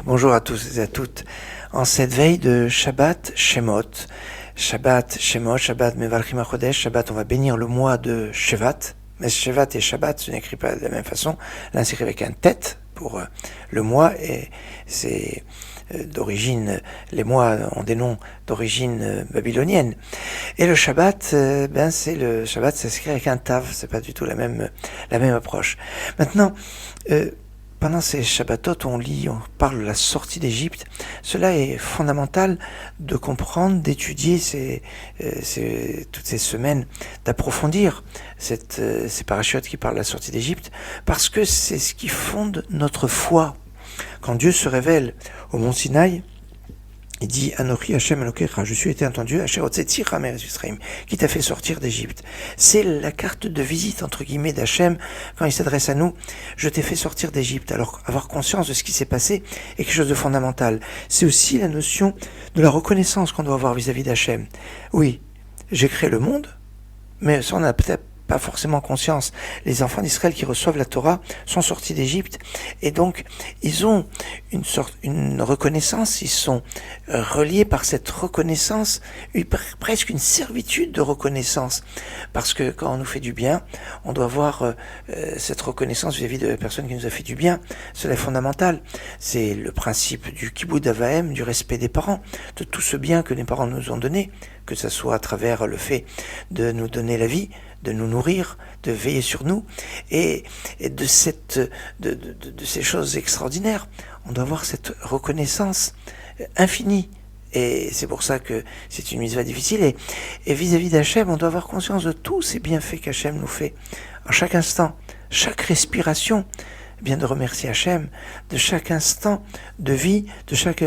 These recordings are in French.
Bonjour à tous et à toutes. En cette veille de Shabbat Shemot, Shabbat Mevalchim HaChodesh, Shabbat, on va bénir le mois de Shevat. Mais Shevat et Shabbat, ce n'écrit pas de la même façon. L'un s'écrit avec un tête pour le mois, et c'est d'origine, les mois ont des noms d'origine babylonienne. Et le Shabbat, c'est le Shabbat, ça s'écrit avec un tav, c'est pas du tout la même approche. Maintenant, pendant ces Shabbatot, on parle de la sortie d'Égypte. Cela est fondamental de comprendre, d'étudier toutes ces semaines, d'approfondir ces parachutes qui parlent de la sortie d'Égypte, parce que c'est ce qui fonde notre foi. Quand Dieu se révèle au mont Sinaï, il dit Anochi Hashem Elokecha, je suis été entendu, Asher Otzetzira Meretz Yisraïm, qui t'a fait sortir d'Égypte. C'est la carte de visite, entre guillemets, d'Hachem, quand il s'adresse à nous, je t'ai fait sortir d'Égypte. Alors, avoir conscience de ce qui s'est passé est quelque chose de fondamental. C'est aussi la notion de la reconnaissance qu'on doit avoir vis-à-vis d'Hachem. Oui, j'ai créé le monde, mais ça, on n'a peut-être pas forcément conscience. Les enfants d'Israël qui reçoivent la Torah sont sortis d'Égypte, et donc ils ont une reconnaissance, ils sont reliés par cette reconnaissance, presque une servitude de reconnaissance, parce que quand on nous fait du bien, on doit avoir cette reconnaissance vis-à-vis de la personne qui nous a fait du bien. Cela est fondamental. C'est le principe du kibbud avaim, du respect des parents, de tout ce bien que les parents nous ont donné, que ce soit à travers le fait de nous donner la vie, de nous nourrir, de veiller sur nous, et de ces choses extraordinaires. On doit avoir cette reconnaissance infinie. Et c'est pour ça que c'est une mitzvah difficile. Et vis-à-vis d'Hachem, on doit avoir conscience de tous ces bienfaits qu'Hachem nous fait. À chaque instant, chaque respiration, bien de remercier Hachem, de chaque instant de vie, de chaque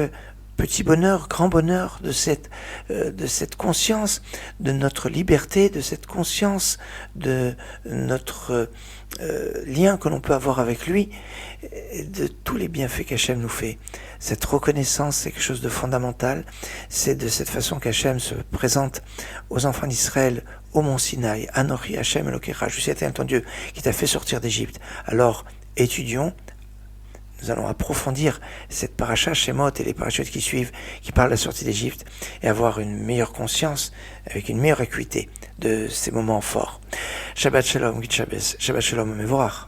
petit bonheur, grand bonheur, de cette conscience de notre liberté, de cette conscience de notre lien que l'on peut avoir avec lui, et de tous les bienfaits qu'Hachem nous fait. Cette reconnaissance, c'est quelque chose de fondamental. C'est de cette façon qu'Hachem se présente aux enfants d'Israël au mont Sinaï. Anochi Hachem Elokecha, je suis ton Dieu qui t'a fait sortir d'Égypte. Alors, étudions. Nous allons approfondir cette paracha Shemot et les parachutes qui suivent, qui parlent de la sortie d'Égypte, et avoir une meilleure conscience, avec une meilleure acuité de ces moments forts. Shabbat Shalom, Git Shabbos, Shabbat Shalom, Mevorach.